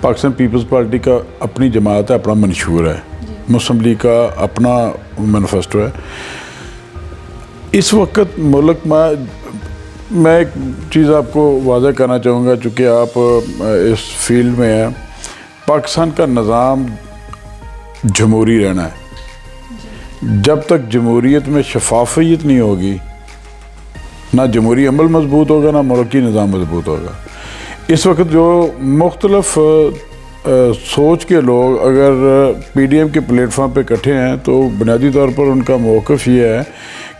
Pakistan Peoples party کا اپنی جماعت ہے, اپنا منشور ہے, مسلم لیگ کا اپنا مینیفیسٹو ہے. اس وقت ملک میں ایک چیز آپ کو واضح کرنا چاہوں گا, چونکہ آپ اس فیلڈ میں ہیں, پاکستان کا نظام جمہوری رہنا ہے. جب تک جمہوریت میں شفافیت نہیں ہوگی, نہ جمہوری عمل مضبوط ہوگا, نہ ملکی نظام مضبوط ہوگا. اس وقت جو مختلف سوچ کے لوگ اگر پی ڈی ایم کے پلیٹ فارم پہ اکٹھے ہیں تو بنیادی طور پر ان کا موقف یہ ہے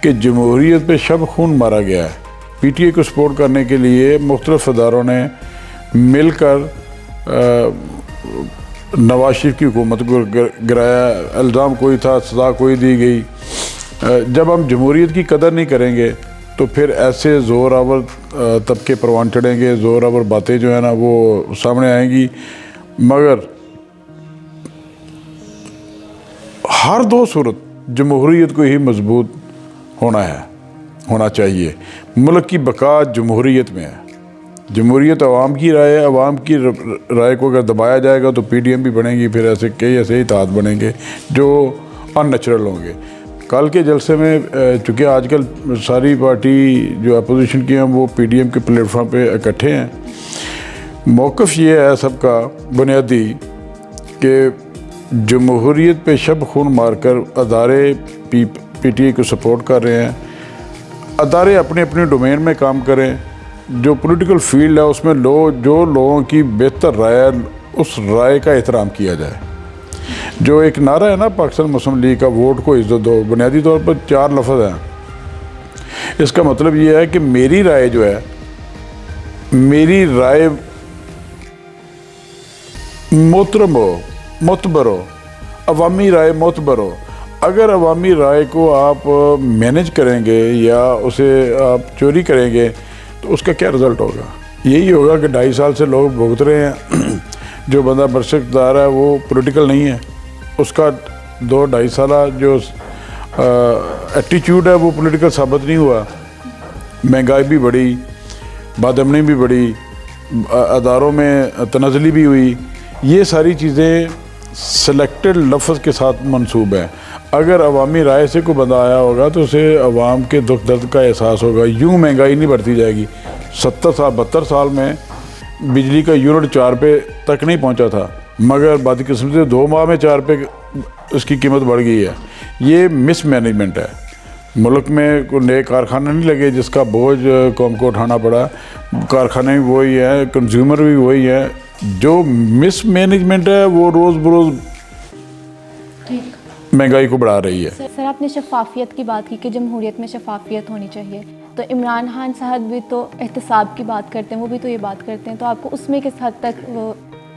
کہ جمہوریت پہ شب خون مارا گیا ہے. پی ٹی اے کو سپورٹ کرنے کے لیے مختلف اداروں نے مل کر نواز شریف کی حکومت کو گرایا. الزام کوئی تھا, سزا کوئی دی گئی. جب ہم جمہوریت کی قدر نہیں کریں گے تو پھر ایسے زور آور طبقے پروان چڑھیں گے, زور آور باتیں جو ہیں نا وہ سامنے آئیں گی. مگر ہر دو صورت جمہوریت کو ہی مضبوط ہونا چاہیے. ملک کی بقا جمہوریت میں ہے. جمہوریت عوام کی رائے ہے. عوام کی رائے کو اگر دبایا جائے گا تو پی ڈی ایم بھی بنے گی, پھر ایسے اتحاد بنیں گے جو ان نیچرل ہوں گے. کل کے جلسے میں چونکہ آج کل ساری پارٹی جو اپوزیشن کی ہیں وہ پی ڈی ایم کے پلیٹ فارم پہ اکٹھے ہیں, موقف یہ ہے سب کا بنیادی کہ جمہوریت پہ شب خون مار کر ادارے پی ٹی اے کو سپورٹ کر رہے ہیں. ادارے اپنے اپنے ڈومین میں کام کریں. جو پولیٹیکل فیلڈ ہے اس میں جو لوگوں کی بہتر رائے ہے اس رائے کا احترام کیا جائے. جو ایک نعرہ ہے نا پاکستان مسلم لیگ کا, ووٹ کو عزت دو, بنیادی طور پر 4 لفظ ہیں. اس کا مطلب یہ ہے کہ میری رائے جو ہے, میری رائے محترم ہو, معتبر ہو, عوامی رائے معتبر ہو. اگر عوامی رائے کو آپ مینیج کریں گے یا اسے آپ چوری کریں گے تو اس کا کیا رزلٹ ہوگا؟ یہی ہوگا کہ 2.5 سال سے لوگ بھگت رہے ہیں. جو بندہ برسر اقتدار ہے وہ پولیٹیکل نہیں ہے, اس کا 2-2.5 سالہ جو ایٹیچیوڈ ہے وہ پولیٹیکل ثابت نہیں ہوا. مہنگائی بھی بڑھی, بد امنی بھی بڑھی, اداروں میں تنزلی بھی ہوئی. یہ ساری چیزیں سلیکٹڈ لفظ کے ساتھ منسوب ہیں. اگر عوامی رائے سے کوئی بندہ آیا ہوگا تو اسے عوام کے دکھ درد کا احساس ہوگا. یوں مہنگائی نہیں بڑھتی جائے گی. 72 سال میں بجلی کا یونٹ 4 پہ تک نہیں پہنچا تھا, مگر بدقسمتی سے 2 ماہ میں 4 پہ اس کی قیمت بڑھ گئی ہے. یہ مس مینجمنٹ ہے. ملک میں کوئی نئے کارخانے نہیں لگے جس کا بوجھ قوم کو اٹھانا پڑا. کارخانے بھی وہی ہیں, کنزیومر بھی وہی ہیں. جو مس مینجمنٹ ہے وہ روز بروز مہنگائی کو بڑھا رہی ہے. سر آپ نے شفافیت کی بات کی کہ جمہوریت میں شفافیت ہونی چاہیے, تو عمران خان صاحب بھی تو احتساب کی بات کرتے ہیں, وہ بھی تو یہ بات کرتے ہیں, تو آپ کو اس میں کس حد تک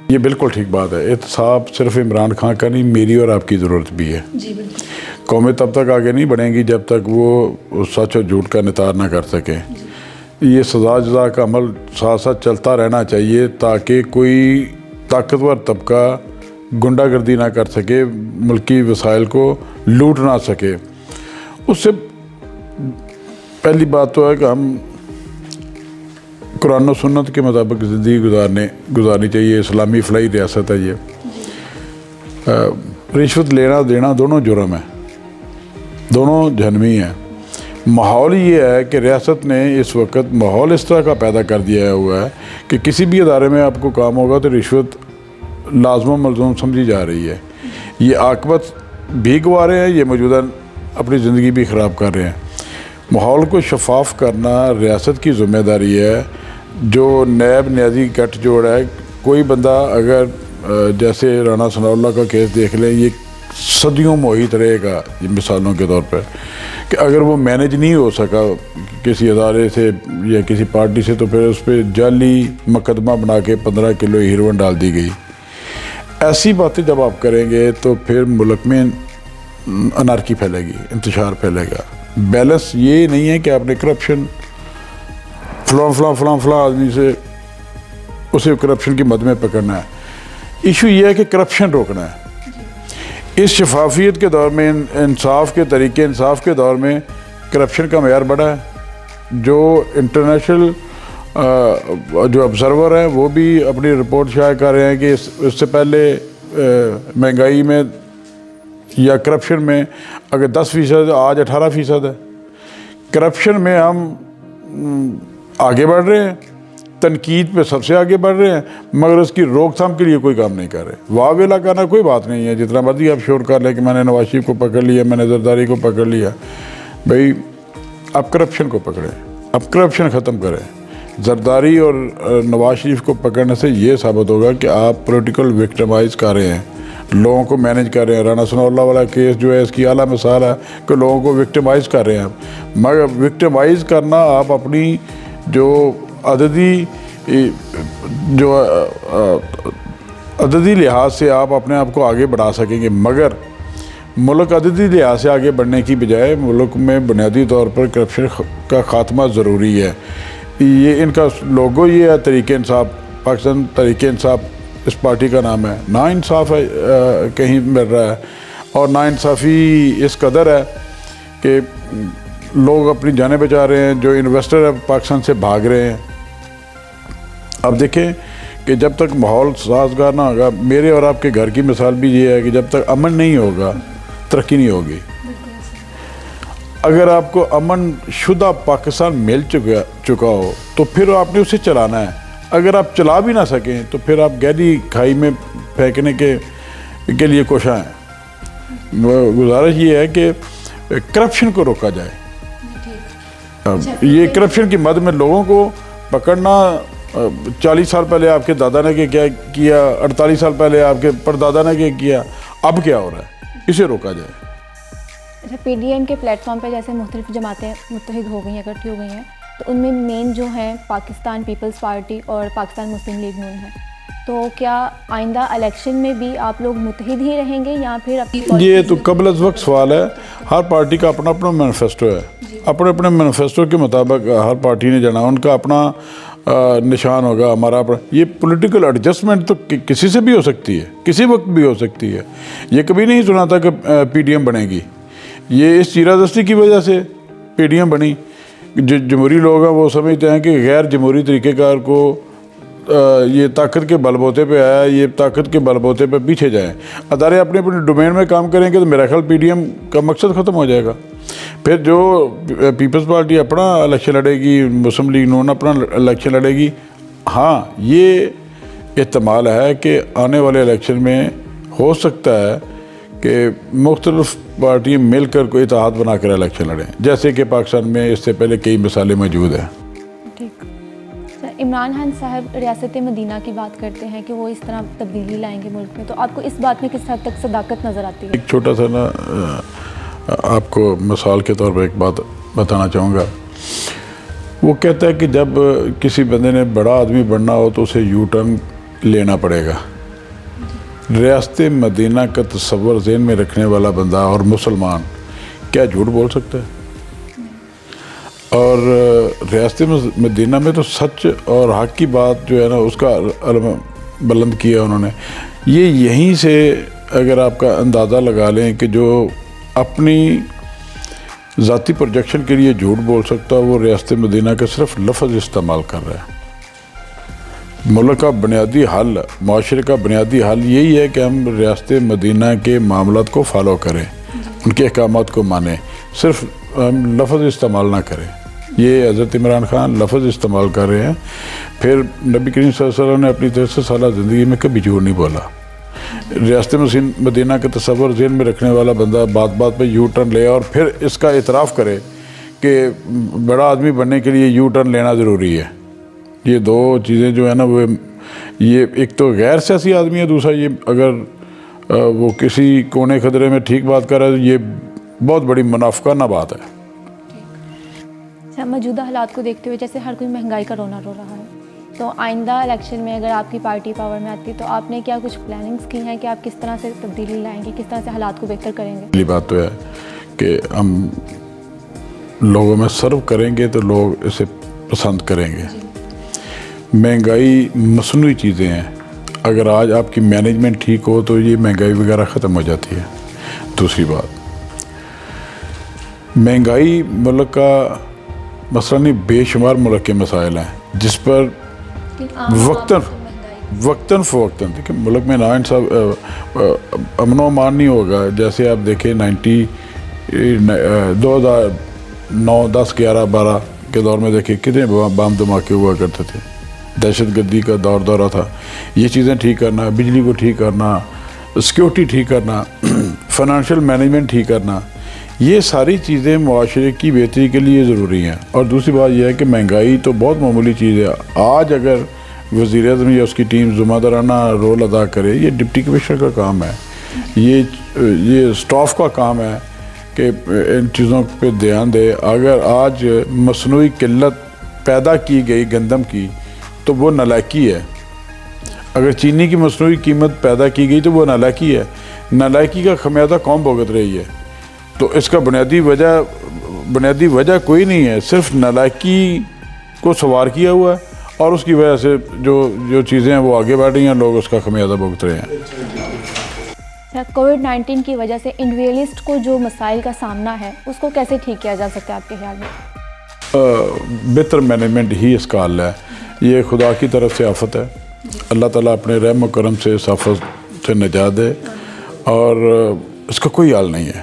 یہ بالکل ٹھیک بات ہے. احتساب صرف عمران خان کا نہیں, میری اور آپ کی ضرورت بھی ہے. جی بالکل. قومیں تب تک آگے نہیں بڑھیں گی جب تک وہ سچ اور جھوٹ کا نتار نہ کر سکیں. یہ سزا جزا کا عمل ساتھ ساتھ چلتا رہنا چاہیے تاکہ کوئی طاقتور طبقہ گنڈا گردی نہ کر سکے, ملکی وسائل کو لوٹ نہ سکے. اس سے پہلی بات تو ہے کہ ہم قرآن و سنت کے مطابق زندگی گزارنی چاہیے. اسلامی فلاحی ریاست ہے یہ. رشوت لینا دینا دونوں جرم ہیں, دونوں جہنمی ہیں. ماحول یہ ہے کہ ریاست نے اس وقت ماحول اس طرح کا پیدا کر دیا ہوا ہے کہ کسی بھی ادارے میں آپ کو کام ہوگا تو رشوت لازم و ملزوم سمجھی جا رہی ہے. یہ عاقبت بھی گوا رہے ہیں, یہ موجودہ اپنی زندگی بھی خراب کر رہے ہیں. ماحول کو شفاف کرنا ریاست کی ذمہ داری ہے. جو نیب نیازی گٹھ جوڑ ہے, کوئی بندہ اگر جیسے رانا ثناء اللہ کا کیس دیکھ لیں, یہ صدیوں محیط رہے گا یہ مثالوں کے طور پر, کہ اگر وہ مینیج نہیں ہو سکا کسی ادارے سے یا کسی پارٹی سے تو پھر اس پہ جعلی مقدمہ بنا کے 15 کلو ہیروئن ڈال دی گئی. ایسی باتیں جب آپ کریں گے تو پھر ملک میں انارکی پھیلے گی, انتشار پھیلے گا. بیلنس یہ نہیں ہے کہ آپ نے کرپشن فلاں آدمی سے اسے کرپشن کی مد میں پکڑنا ہے. ایشو یہ ہے کہ کرپشن روکنا ہے. اس شفافیت کے دور میں, انصاف کے طریقے انصاف کے دور میں کرپشن کا معیار بڑھا ہے. جو انٹرنیشنل جو آبزرور ہیں وہ بھی اپنی رپورٹ شائع کر رہے ہیں کہ اس سے پہلے مہنگائی میں یا کرپشن میں اگر 10% آج 18% ہے. کرپشن میں ہم آگے بڑھ رہے ہیں, تنقید پہ سب سے آگے بڑھ رہے ہیں, مگر اس کی روک تھام کے لیے کوئی کام نہیں کر رہے. واہ ویلا کرنا کوئی بات نہیں ہے, جتنا مرضی آپ شور کر لیں کہ میں نے نواز شریف کو پکڑ لیا, میں نے زرداری کو پکڑ لیا. بھائی اب کرپشن کو پکڑیں, اب کرپشن ختم کریں. زرداری اور نواز شریف کو پکڑنے سے یہ ثابت ہوگا کہ آپ پولیٹیکل وکٹمائز کر رہے ہیں, لوگوں کو مینیج کر رہے ہیں. رانا ثناء اللہ والا کیس جو ہے اس کی اعلیٰ مثال ہے کہ لوگوں کو وکٹمائز کر رہے ہیں. مگر وکٹمائز کرنا آپ اپنی جو عددی لحاظ سے آپ اپنے آپ کو آگے بڑھا سکیں گے, مگر ملک عددی لحاظ سے آگے بڑھنے کی بجائے ملک میں بنیادی طور پر کرپشن کا خاتمہ ضروری ہے. یہ ان کا لوگو یہ ہے تحریک انصاف, پاکستان تحریک انصاف اس پارٹی کا نام ہے. نا انصاف ہے کہیں مل رہا ہے, اور نا انصافی اس قدر ہے کہ لوگ اپنی جانیں بچا رہے ہیں. جو انویسٹر ہے پاکستان سے بھاگ رہے ہیں. اب دیکھیں کہ جب تک ماحول سازگار نہ ہوگا, میرے اور آپ کے گھر کی مثال بھی یہ ہے کہ جب تک امن نہیں ہوگا ترقی نہیں ہوگی. اگر آپ کو امن شدہ پاکستان مل چکا ہو تو پھر آپ نے اسے چلانا ہے. اگر آپ چلا بھی نہ سکیں تو پھر آپ گہری کھائی میں پھینکنے کے لیے کوشاں ہیں. گزارش یہ ہے کہ کرپشن کو روکا جائے. یہ کرپشن کی مد میں لوگوں کو پکڑنا 40 سال پہلے آپ کے دادا نے کیا کیا, 48 سال پہلے آپ کے پردادا نے کیا, اب کیا ہو رہا ہے, اسے روکا جائے. اچھا, پی ڈی ایم کے پلیٹ فارم پہ جیسے مختلف جماعتیں متحد ہو گئی ہیں, اکٹھی ہو گئی ہیں, تو ان میں مین جو ہیں پاکستان پیپلز پارٹی اور پاکستان مسلم لیگ نون ہے. تو کیا آئندہ الیکشن میں بھی آپ لوگ متحد ہی رہیں گے یا پھر یہ تو قبل از وقت سوال ہے. ہر پارٹی کا اپنا اپنا مینیفیسٹو ہے, اپنے اپنے مینیفیسٹو کے مطابق ہر پارٹی نے جانا, ان کا اپنا نشان ہوگا, ہمارا اپنا. یہ پولیٹیکل ایڈجسٹمنٹ تو کسی سے بھی ہو سکتی ہے, کسی وقت بھی ہو سکتی ہے. یہ کبھی نہیں سنا تھا کہ پی ڈی ایم بنے گی. یہ اس چیرہ دستی کی وجہ سے پی ڈی ایم بنی. جو جمہوری لوگ ہیں وہ سمجھتے ہیں کہ غیر جمہوری طریقہ کار کو یہ طاقت کے بل بوتے پہ آیا, یہ طاقت کے بل بوتے پہ پیچھے جائیں. ادارے اپنے اپنے ڈومین میں کام کریں گے تو میرا خیال پی ڈی ایم کا مقصد ختم ہو جائے گا. پھر جو پیپلز پارٹی اپنا الیکشن لڑے گی, مسلم لیگ نون اپنا الیکشن لڑے گی. ہاں, یہ احتمال ہے کہ آنے والے الیکشن میں ہو سکتا ہے کہ مختلف پارٹیاں مل کر کوئی اتحاد بنا کر الیکشن لڑیں, جیسے کہ پاکستان میں اس سے پہلے کئی مثالیں موجود ہیں. ٹھیک. عمران خان صاحب ریاست مدینہ کی بات کرتے ہیں کہ وہ اس طرح تبدیلی لائیں گے ملک میں, تو آپ کو اس بات میں کس حد تک صداقت نظر آتی ہے؟ ایک چھوٹا سا نا آپ کو مثال کے طور پر ایک بات بتانا چاہوں گا. وہ کہتا ہے کہ جب کسی بندے نے بڑا آدمی بننا ہو تو اسے یو ٹرن لینا پڑے گا. ریاست مدینہ کا تصور ذہن میں رکھنے والا بندہ اور مسلمان کیا جھوٹ بول سکتا ہے؟ اور ریاست مدینہ میں تو سچ اور حق کی بات جو ہے نا اس کا علم بلند کیا انہوں نے. یہ یہیں سے اگر آپ کا اندازہ لگا لیں کہ جو اپنی ذاتی پروجیکشن کے لیے جھوٹ بول سکتا ہے وہ ریاست مدینہ کا صرف لفظ استعمال کر رہا ہے. ملک کا بنیادی حل, معاشرے کا بنیادی حل یہی ہے کہ ہم ریاست مدینہ کے معاملات کو فالو کریں, ان کے احکامات کو مانیں, صرف ہم لفظ استعمال نہ کریں. یہ حضرت عمران خان لفظ استعمال کر رہے ہیں. پھر نبی کریم صلی اللہ علیہ وسلم نے اپنی 300 سالہ زندگی میں کبھی جھوٹ نہیں بولا. ریاست مدینہ کا تصور ذہن میں رکھنے والا بندہ بات بات پہ یو ٹرن لے اور پھر اس کا اعتراف کرے کہ بڑا آدمی بننے کے لیے یو ٹرن لینا ضروری ہے. یہ دو چیزیں جو ہے نا وہ, یہ ایک تو غیر سیاسی آدمی ہے, دوسرا یہ اگر وہ کسی کونے خدرے میں ٹھیک بات کر رہا ہے تو یہ بہت بڑی منافقانہ بات ہے. موجودہ حالات کو دیکھتے ہوئے جیسے ہر کوئی مہنگائی کا رونا رو رہا ہے, تو آئندہ الیکشن میں اگر آپ کی پارٹی پاور میں آتی تو آپ نے کیا کچھ پلاننگز کی ہیں کہ آپ کس طرح سے تبدیلی لائیں گے, کس طرح سے حالات کو بہتر کریں گے؟ پہلی بات تو ہے کہ ہم لوگوں میں سرو کریں گے تو لوگ اسے پسند کریں گے. مہنگائی مصنوعی چیزیں ہیں, اگر آج آپ کی مینجمنٹ ٹھیک ہو تو یہ مہنگائی وغیرہ ختم ہو جاتی ہے. دوسری بات, مہنگائی ملک کا مسئلہ نہیں, بے شمار ملک کے مسائل ہیں. جس پر وقتاً فوقتاً دیکھیں ملک میں ناانصاف امن و امان نہیں ہوگا. جیسے آپ دیکھیں 2009 10 11 12 کے دور میں دیکھیں کتنے بام دھماکے ہوا کرتے تھے. دہشت گردی کا دورہ تھا. یہ چیزیں ٹھیک کرنا, بجلی کو ٹھیک کرنا, سیکورٹی ٹھیک کرنا, فائنانشیل مینجمنٹ ٹھیک کرنا, یہ ساری چیزیں معاشرے کی بہتری کے لیے ضروری ہیں. اور دوسری بات یہ ہے کہ مہنگائی تو بہت معمولی چیز ہے. آج اگر وزیر اعظم یا اس کی ٹیم ذمہ دارانہ رول ادا کرے, یہ ڈپٹی کمشنر کا کام ہے, یہ سٹاف کا کام ہے کہ ان چیزوں پہ دھیان دے. اگر آج مصنوعی قلت پیدا کی گئی گندم کی تو وہ نالائکی ہے. اگر چینی کی مصنوعی قیمت پیدا کی گئی تو وہ نالائکی ہے. نالائکی کا خمیازہ قوم بھگت رہی ہے. تو اس کا بنیادی وجہ کوئی نہیں ہے, صرف نالائکی کو سوار کیا ہوا ہے اور اس کی وجہ سے جو چیزیں ہیں وہ آگے بڑھ رہی ہیں, لوگ اس کا خمیازہ بھگت رہے ہیں. کووڈ-19 کی وجہ سے انڈیویجلسٹ کو جو مسائل کا سامنا ہے اس کو کیسے ٹھیک کیا جا سکتا ہے آپ کے خیال میں؟ بہتر مینجمنٹ ہی اس کا حل ہے. یہ خدا کی طرف سے آفت ہے. اللہ تعالیٰ اپنے رحم و کرم سے اس آفت سے نجات دے, اور اس کا کوئی حل نہیں ہے.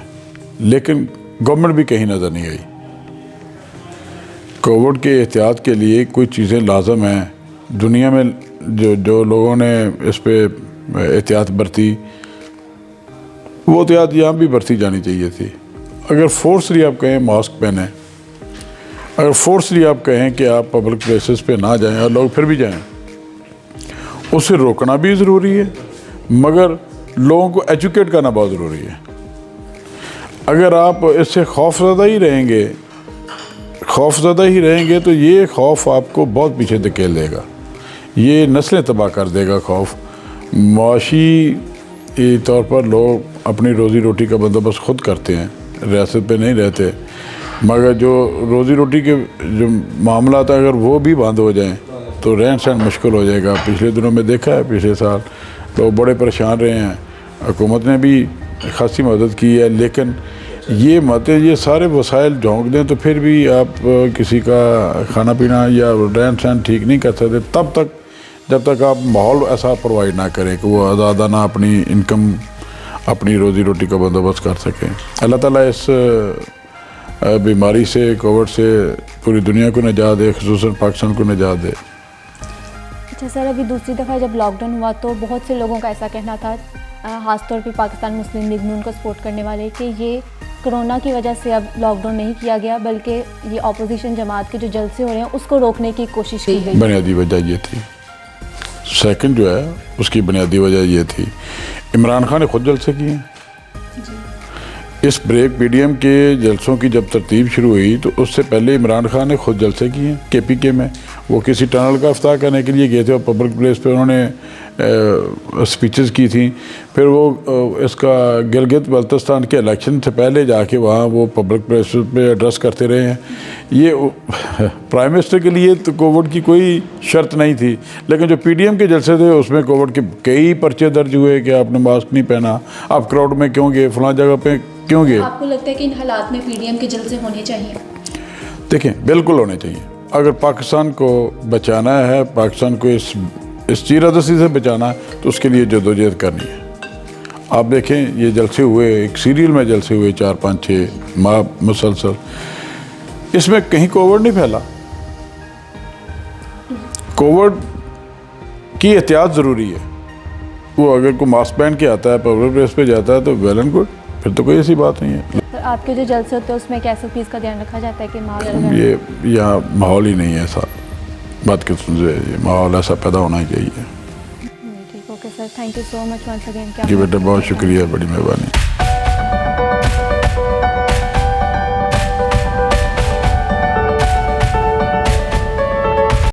لیکن گورنمنٹ بھی کہیں نظر نہیں آئی. کووڈ کے احتیاط کے لیے کوئی چیزیں لازم ہیں. دنیا میں جو لوگوں نے اس پہ احتیاط برتی, وہ احتیاط یہاں بھی برتی جانی چاہیے تھی. اگر فورسلی آپ کہیں ماسک پہنیں, اگر فورسلی آپ کہیں کہ آپ پبلک پلیسز پہ نہ جائیں اور لوگ پھر بھی جائیں, اسے روکنا بھی ضروری ہے, مگر لوگوں کو ایجوکیٹ کرنا بہت ضروری ہے. اگر آپ اس سے خوف زدہ ہی رہیں گے تو یہ خوف آپ کو بہت پیچھے دھکیل دے گا. یہ نسلیں تباہ کر دے گا خوف. معاشی طور پر لوگ اپنی روزی روٹی کا بندوبست خود کرتے ہیں, ریاست پہ نہیں رہتے, مگر جو روزی روٹی کے جو معاملات ہیں اگر وہ بھی بند ہو جائیں تو رہن سہن مشکل ہو جائے گا. پچھلے دنوں میں دیکھا ہے, پچھلے سال لوگ بڑے پریشان رہے ہیں. حکومت نے بھی خاصی مدد کی ہے, لیکن یہ سارے وسائل جھونک دیں تو پھر بھی آپ کسی کا کھانا پینا یا رہن سہن ٹھیک نہیں کر سکتے جب تک آپ ماحول ایسا پرووائڈ نہ کریں کہ وہ آزادانہ اپنی انکم, اپنی روزی روٹی کا بندوبست کر سکیں. اللہ تعالیٰ اس بیماری سے, کووڈ سے پوری دنیا کو نجات دے, خصوصاً پاکستان کو نجات دے. اچھا سر, ابھی دوسری دفعہ جب لاک ڈاؤن ہوا تو بہت سے لوگوں کا ایسا کہنا تھا, خاص طور پہ پاکستان مسلم لیگ نون کو سپورٹ کرنے والے, کہ یہ کرونا کی وجہ سے اب لاک ڈاؤن نہیں کیا گیا بلکہ یہ اپوزیشن جماعت کے جو جلسے ہو رہے ہیں اس کو روکنے کی کوشش کی گئی. بنیادی وجہ یہ تھی, سیکنڈ جو ہے اس کی بنیادی وجہ یہ تھی, عمران خان نے خود جلسے کیے ہیں. اس بریک پی ڈی ایم کے جلسوں کی جب ترتیب شروع ہوئی تو اس سے پہلے عمران خان نے خود جلسے کیے ہیں کے پی کے میں. وہ کسی ٹنل کا افتتاح کرنے کے لیے گئے تھے اور پبلک پلیس پہ انہوں نے اسپیچز کی تھیں. پھر وہ اس کا گلگت بلتستان کے الیکشن سے پہلے جا کے وہاں وہ پبلک پلیس پہ ایڈریس کرتے رہے ہیں. یہ پرائم منسٹر کے لیے تو کووڈ کی کوئی شرط نہیں تھی, لیکن جو پی ڈی ایم کے جلسے تھے اس میں کووڈ کے کئی پرچے درج ہوئے کہ آپ نے ماسک نہیں پہنا, آپ کراؤڈ میں کیوں گئے, فلاں جگہ پہ کیوں گئے. آپ کو لگتا ہے کہ ان حالات میں پی ڈی ایم کے جلسے ہونے چاہیے؟ دیکھیں بالکل ہونے چاہیے. اگر پاکستان کو بچانا ہے, پاکستان کو اس چیرہدستی سے بچانا ہے تو اس کے لیے جدوجہد کرنی ہے. آپ دیکھیں یہ جلسے ہوئے, ایک سیریل میں جلسے ہوئے 4 5 6 ماہ مسلسل, اس میں کہیں کووڈ نہیں پھیلا. کووڈ کی احتیاط ضروری ہے. وہ اگر کوئی ماسک پہن کے آتا ہے, پبلک پلیس پہ جاتا ہے تو ویل اینڈ گڈ, پھر تو کوئی ایسی بات نہیں ہے. آپ کے جو جلسے ہوتے ہیں اس میں کیسے چیز کا دھیان رکھا جاتا ہے کہ ماحول یہ یہاں ماحول ہی نہیں ہے ایسا, بات قسم سے یہ ماحول ایسا پیدا ہونا ہی چاہیے. ٹھیک, okay sir, thank you so much once again. جی بیٹا بہت شکریہ, بڑی مہربانی.